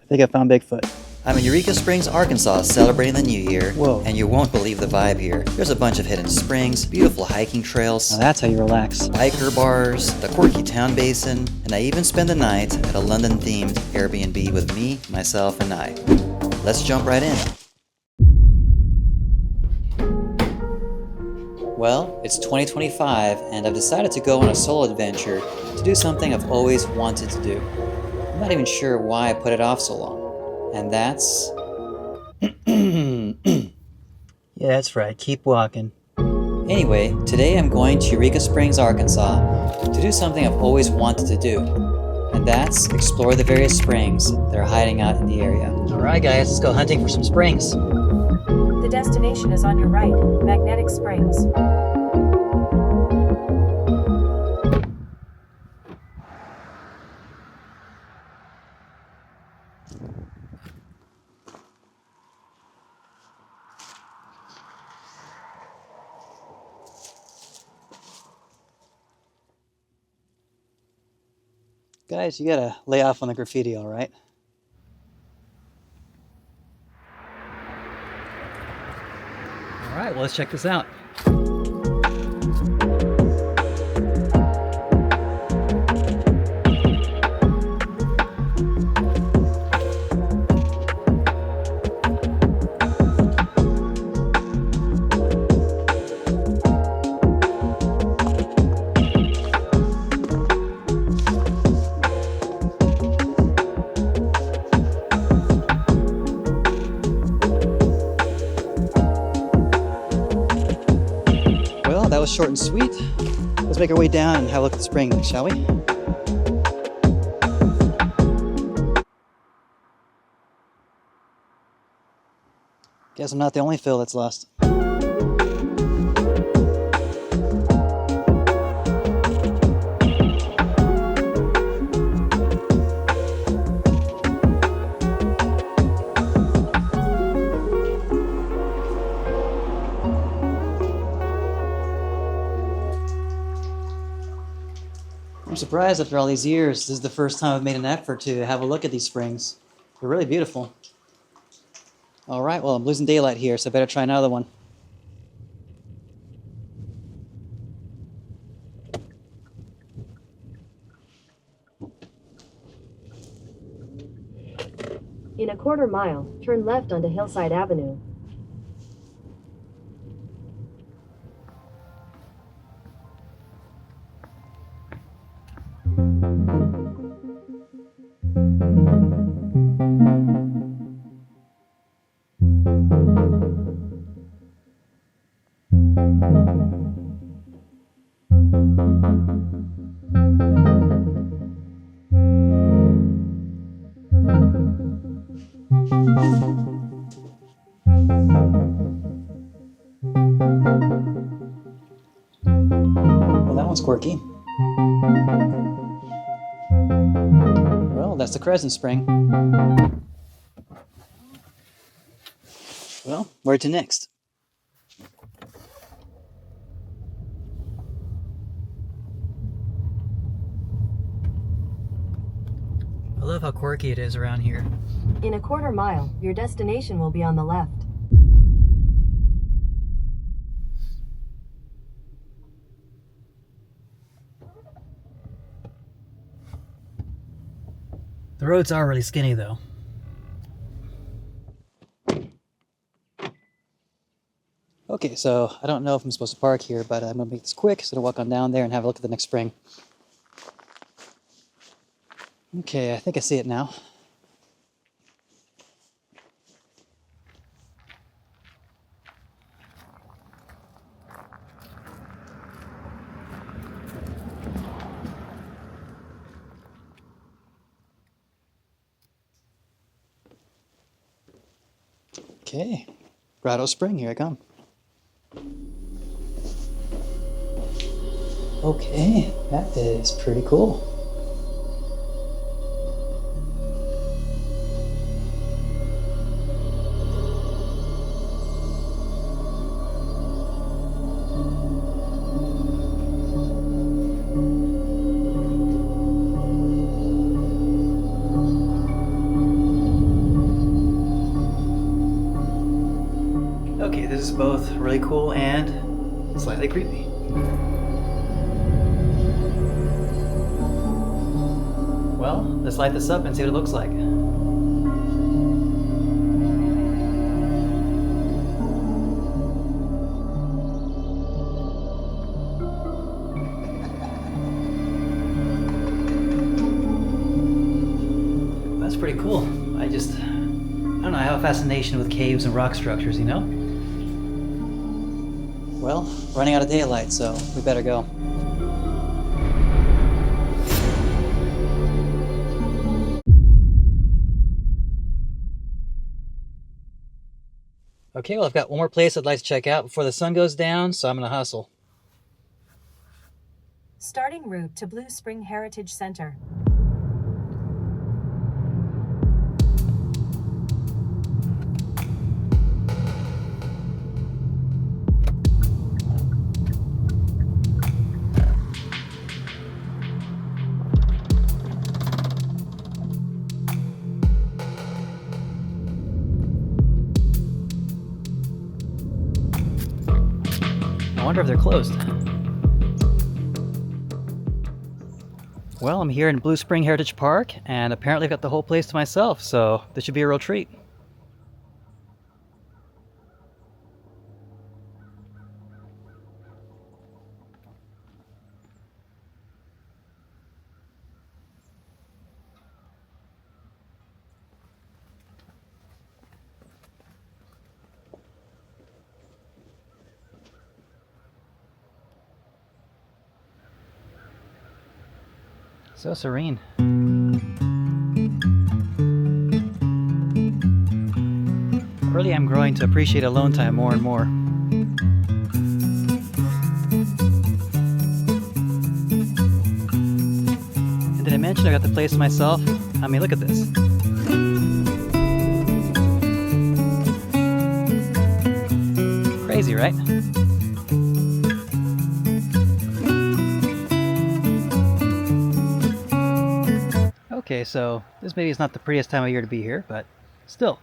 think I found Bigfoot. I'm in Eureka Springs, Arkansas, celebrating the new year. Whoa. And you won't believe the vibe here. There's a bunch of hidden springs, beautiful hiking trails, Now that's how you relax. biker bars, the quirky town basin, and I even spend the night at a London-themed Airbnb with me, myself, and I. Let's jump right in. Well, it's 2025, and I've decided to go on a solo adventure to do something I've always wanted to do. I'm not even sure why I put it off so long. And that's... Yeah, that's right. Keep walking. Anyway, today I'm going to Eureka Springs, Arkansas to do something I've always wanted to do. And that's explore the various springs that are hiding out in the area. Alright guys, let's go hunting for some springs. The destination is on your right, Magnetic Springs. Guys, you gotta lay off on the graffiti, alright? Alright, well let's check this out. That was short and sweet. Let's make our way down and have a look at the spring, shall we? Guess I'm not the only Phil that's lost. I'm surprised after all these years, this is the first time I've made an effort to have a look at these springs. They're really beautiful. Alright, well I'm losing daylight here, so I better try another one. In a quarter mile, turn left onto Hillside Avenue. Well, that one's quirky. Well, that's the Crescent Spring. Well, where to next? I love how quirky it is around here. In a quarter mile, your destination will be on the left. The roads are really skinny though. Okay, so I don't know if I'm supposed to park here, but I'm gonna make this quick, so to walk on down there and have a look at the next spring. Okay, I think I see it now. Okay, Grotto Spring, here I come. Okay, that is pretty cool. this is both really cool and slightly creepy. Well, let's light this up and see what it looks like. That's pretty cool. I don't know, I have a fascination with caves and rock structures, you know? Well, running out of daylight, so we better go. Okay, well, I've got one more place I'd like to check out before the sun goes down, so I'm gonna hustle. Starting route to Blue Spring Heritage Center. I wonder if they're closed. Well, I'm here in Blue Spring Heritage Park, and apparently I've got the whole place to myself, so this should be a real treat. So serene. I really am growing to appreciate alone time more and more. And did I mention I got the place to myself? I mean, look at this. Crazy, right? Okay, so this maybe is not the prettiest time of year to be here, but still.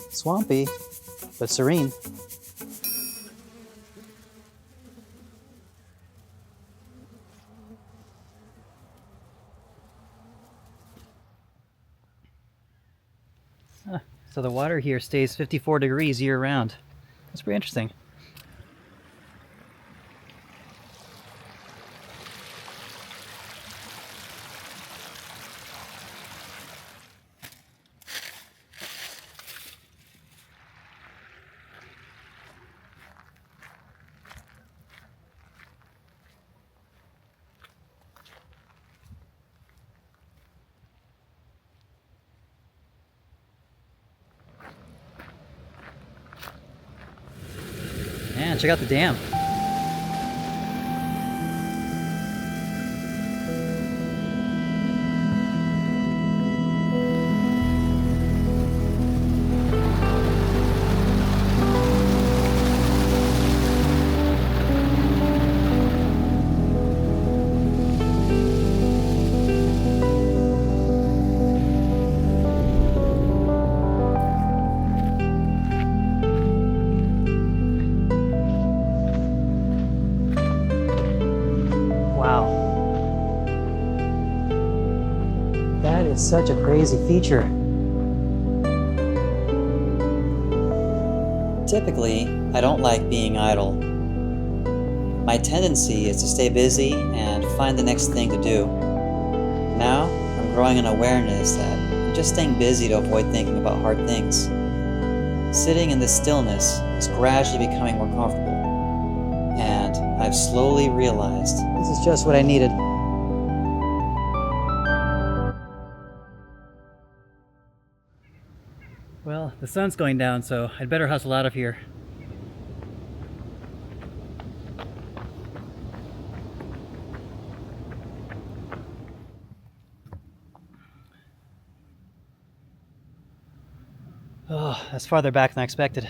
Swampy, but serene. So the water here stays 54 degrees year-round. That's pretty interesting. Man, check out the dam. That is such a crazy feature. Typically, I don't like being idle. My tendency is to stay busy and find the next thing to do. Now, I'm growing an awareness that I'm just staying busy to avoid thinking about hard things. Sitting in this stillness is gradually becoming more comfortable, and I've slowly realized This is just what I needed. Well, the sun's going down, so I'd better hustle out of here. Oh, that's farther back than I expected.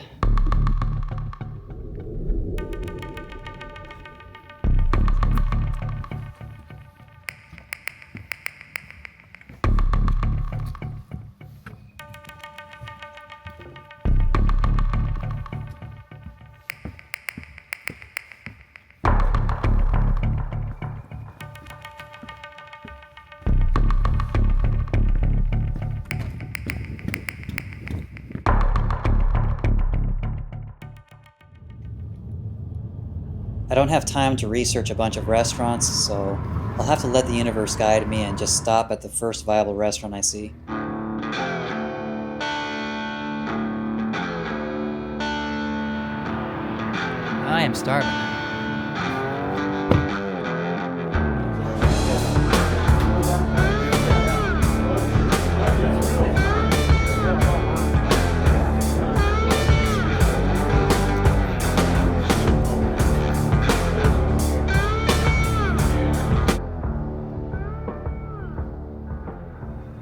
I don't have time to research a bunch of restaurants, so I'll have to let the universe guide me and just stop at the first viable restaurant I see. I am starving.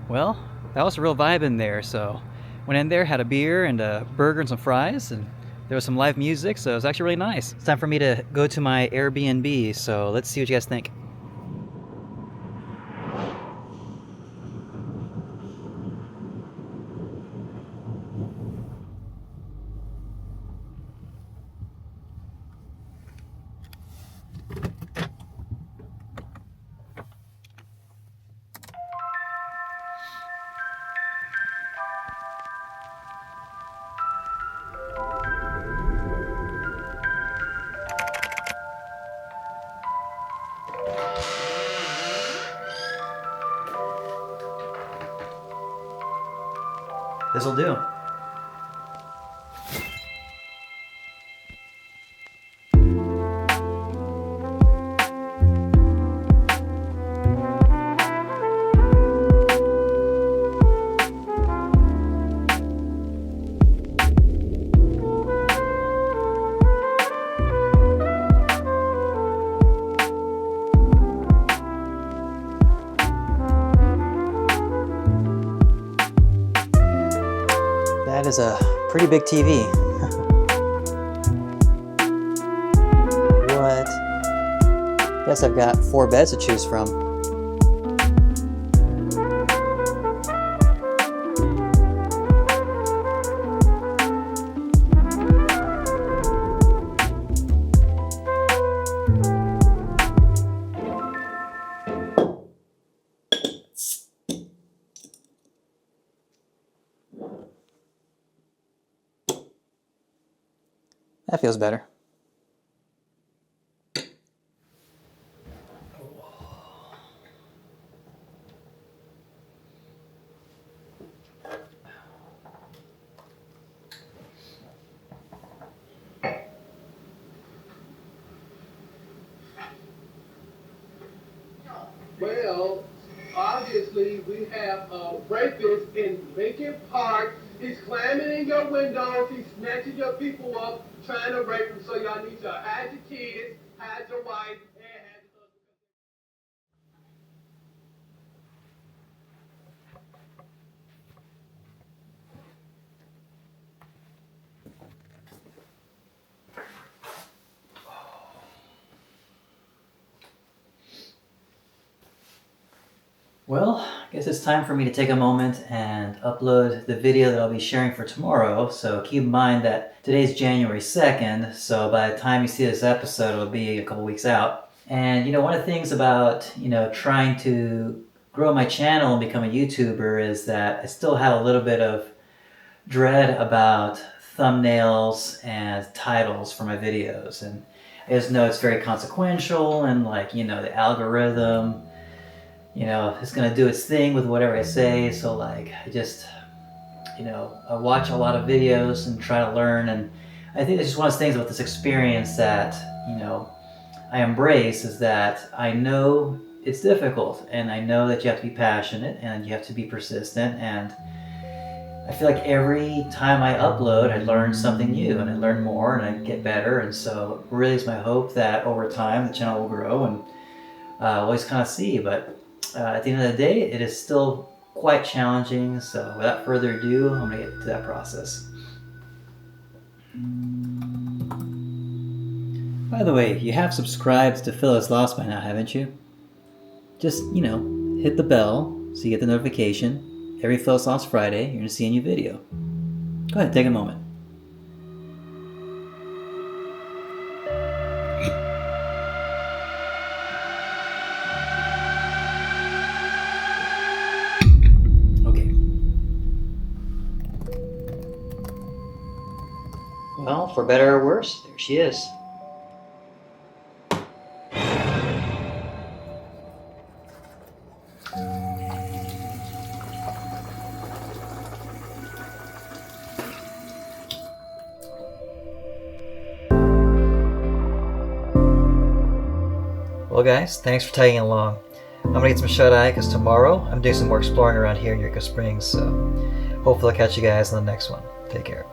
Well, that was a real vibe in there, so went in there, had a beer and a burger and some fries, and there was some live music, so it was actually really nice. It's time for me to go to my Airbnb, so let's see what you guys think. This'll do. That is a pretty big TV. What? Guess I've got 4 beds to choose from. That feels better. Well, obviously we have a rapist in Lincoln Park. He's climbing in your windows. He's snatching your people up, trying to rape them. So y'all need to hide your kids, hide your wife, and hide your husband. Well, I guess it's time for me to take a moment and upload the video that I'll be sharing for tomorrow. So keep in mind that today's January 2nd, so by the time you see this episode, it'll be a couple weeks out. And you know, one of the things about, trying to grow my channel and become a YouTuber is that I still have a little bit of dread about thumbnails and titles for my videos. And I just know it's very consequential, and the algorithm, it's going to do its thing with whatever I say. So I just, I watch a lot of videos and try to learn. And I think it's just one of those things about this experience that, I embrace, is that I know it's difficult, and I know that you have to be passionate and you have to be persistent. And I feel like every time I upload, I learn something new, and I learn more, and I get better. And so it really is my hope that over time the channel will grow, and always kind of see. But at the end of the day, it is still quite challenging. So without further ado, I'm going to get to that process. By the way, you have subscribed to Phyllis Lost by now, haven't you? Just, hit the bell so you get the notification. Every Phyllis Lost Friday, you're going to see a new video. Go ahead, take a moment. Well, for better or worse, there she is. Well, guys, thanks for tagging along. I'm gonna get some shut-eye because tomorrow I'm doing some more exploring around here in Eureka Springs, so hopefully I'll catch you guys in the next one. Take care.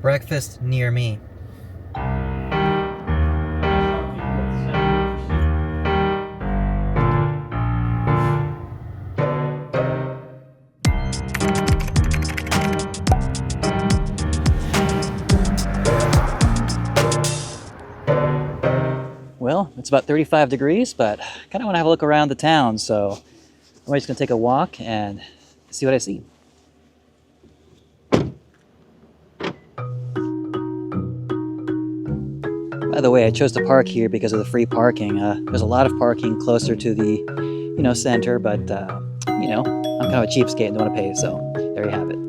Breakfast near me. Well, it's about 35 degrees, but I kind of want to have a look around the town, so I'm just going to take a walk and see what I see. By the way, I chose to park here because of the free parking. There's a lot of parking closer to the, center, but, I'm kind of a cheapskate and don't want to pay, so there you have it.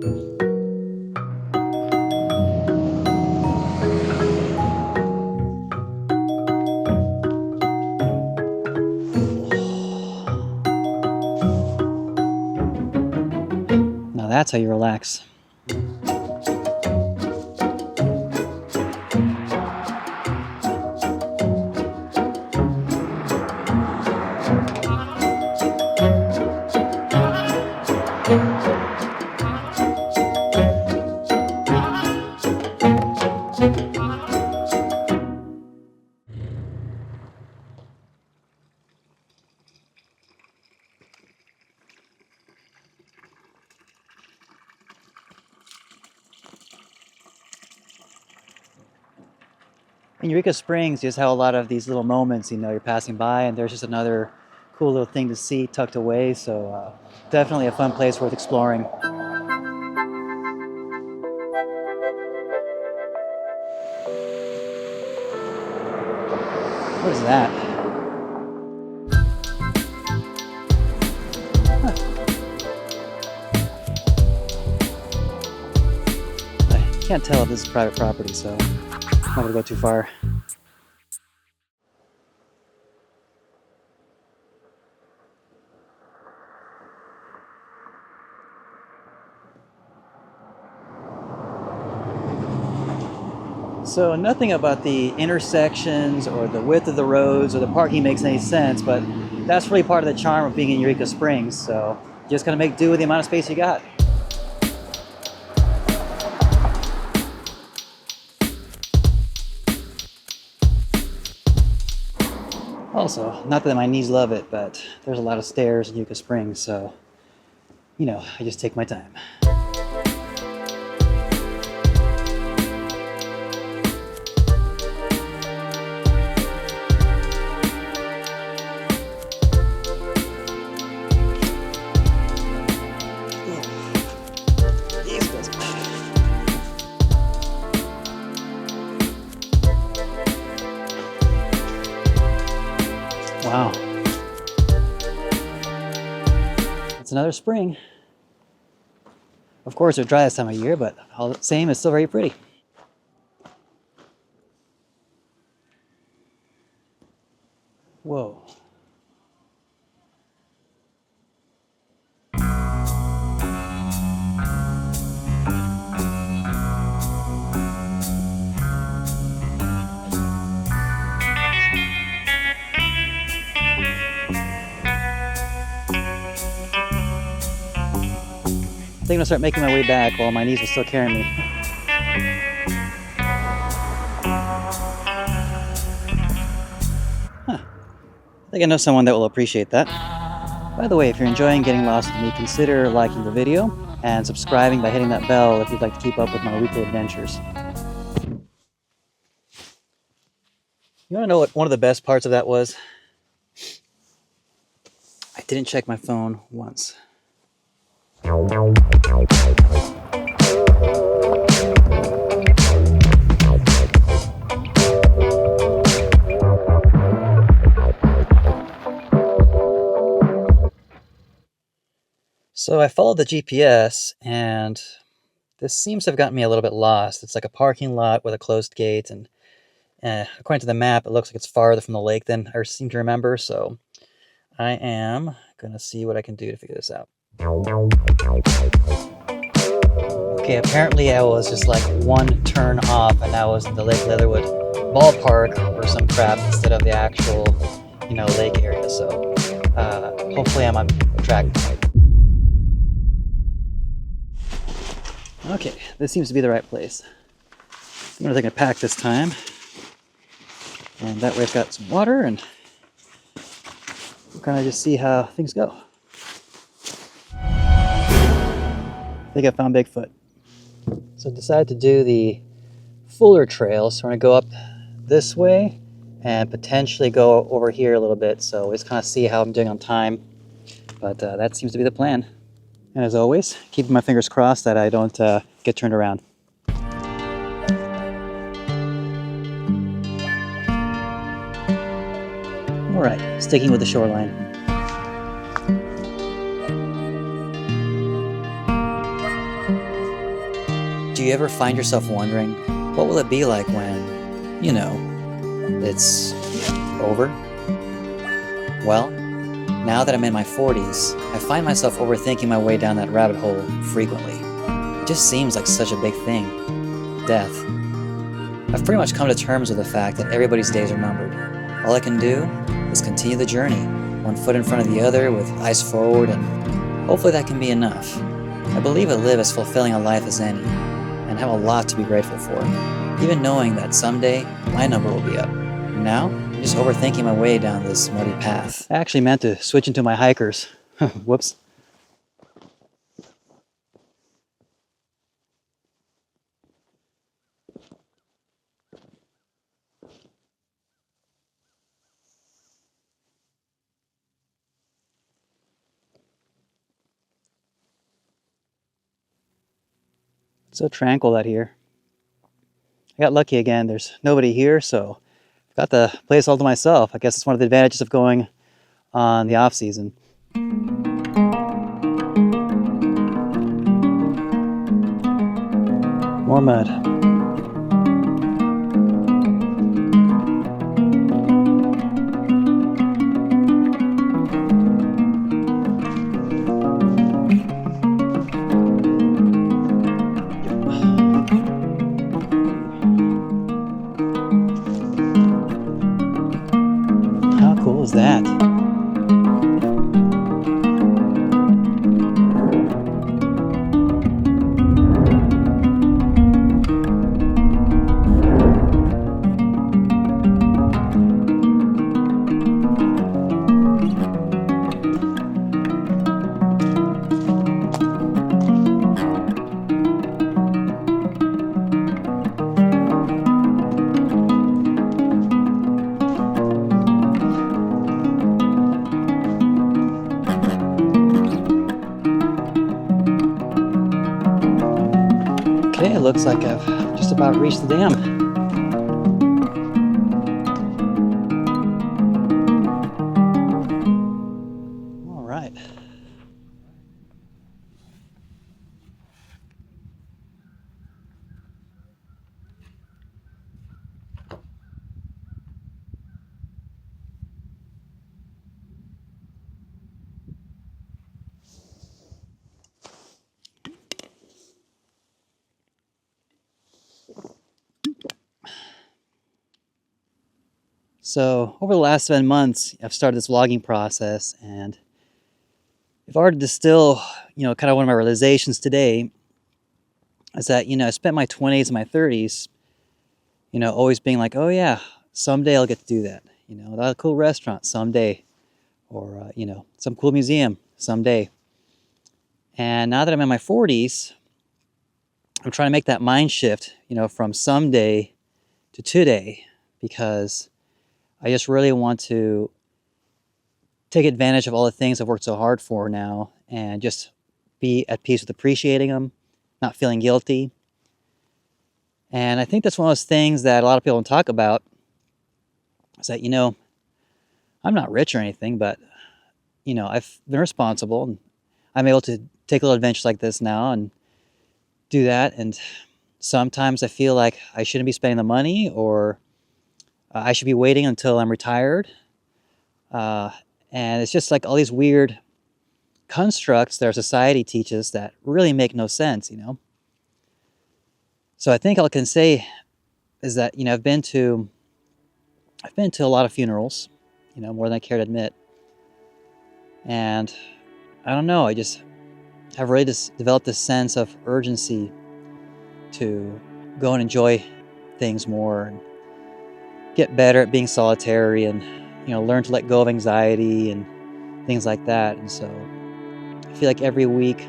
Now that's how you relax. In Eureka Springs, you just have a lot of these little moments, you're passing by and there's just another cool little thing to see tucked away, so definitely a fun place worth exploring. What is that? Huh. I can't tell if this is private property, so I'm not gonna go too far. So nothing about the intersections or the width of the roads or the parking makes any sense, but that's really part of the charm of being in Eureka Springs, so you just gotta make do with the amount of space you got. Also, not that my knees love it, but there's a lot of stairs in Eureka Springs, so, I just take my time. Wow. It's another spring. Of course, they're dry this time of year, but all the same, it's still very pretty. Whoa. I'm gonna start making my way back while my knees are still carrying me. Huh. I think I know someone that will appreciate that. By the way, if you're enjoying getting lost with me, consider liking the video and subscribing by hitting that bell if you'd like to keep up with my weekly adventures. You want to know what one of the best parts of that was? I didn't check my phone once. So I followed the GPS, and this seems to have gotten me a little bit lost. It's like a parking lot with a closed gate, and according to the map, it looks like it's farther from the lake than I seem to remember, so I am going to see what I can do to figure this out. Okay, apparently I was just like one turn off, and I was in the Lake Leatherwood ballpark or some crap instead of the actual, lake area, so hopefully I'm on track. Okay, this seems to be the right place. I'm going to take a pack this time. And that way I've got some water, and we'll kind of just see how things go. I think I found Bigfoot. So I decided to do the Fuller Trail. So we're going to go up this way and potentially go over here a little bit. So let's kind of see how I'm doing on time. But that seems to be the plan. And as always, keeping my fingers crossed that I don't get turned around. All right, sticking with the shoreline. Do you ever find yourself wondering, what will it be like when, it's over? Well, now that I'm in my 40s, I find myself overthinking my way down that rabbit hole frequently. It just seems like such a big thing. Death. I've pretty much come to terms with the fact that everybody's days are numbered. All I can do is continue the journey, one foot in front of the other with eyes forward, and hopefully that can be enough. I believe I live as fulfilling a life as any, and have a lot to be grateful for, even knowing that someday my number will be up. Now, I'm just overthinking my way down this muddy path. I actually meant to switch into my hikers. Whoops. So tranquil out here. I got lucky again. There's nobody here, so I've got the place all to myself. I guess it's one of the advantages of going on the off season. More mud. How cool is that? Okay, it looks like I've just about reached the dam. All right. So over the last 7 months, I've started this vlogging process, and if I were to distill, kind of one of my realizations today, is that, I spent my 20s and my 30s, always being like, oh yeah, someday I'll get to do that. That cool restaurant someday, or, some cool museum someday. And now that I'm in my 40s, I'm trying to make that mind shift, from someday to today, because I just really want to take advantage of all the things I've worked so hard for now and just be at peace with appreciating them, not feeling guilty. And I think that's one of those things that a lot of people don't talk about, is that, I'm not rich or anything, but, I've been responsible and I'm able to take little adventures like this now and do that. And sometimes I feel like I shouldn't be spending the money, or I should be waiting until I'm retired. And it's just like all these weird constructs that our society teaches that really make no sense, So I think all I can say is that, I've been to a lot of funerals, more than I care to admit. And I don't know, I just have really just developed this sense of urgency to go and enjoy things more and get better at being solitary and, learn to let go of anxiety and things like that. And so I feel like every week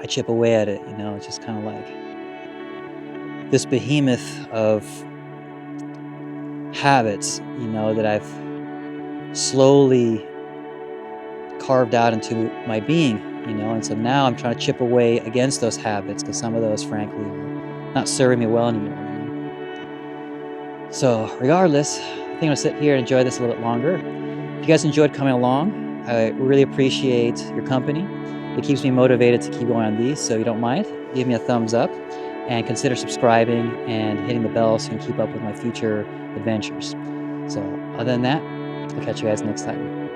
I chip away at it, it's just kind of like this behemoth of habits, that I've slowly carved out into my being, and so now I'm trying to chip away against those habits, because some of those, frankly, are not serving me well anymore. So regardless, I think I'm gonna sit here and enjoy this a little bit longer. If you guys enjoyed coming along, I really appreciate your company. It keeps me motivated to keep going on these, so if you don't mind, give me a thumbs up and consider subscribing and hitting the bell so you can keep up with my future adventures. So other than that, I'll catch you guys next time.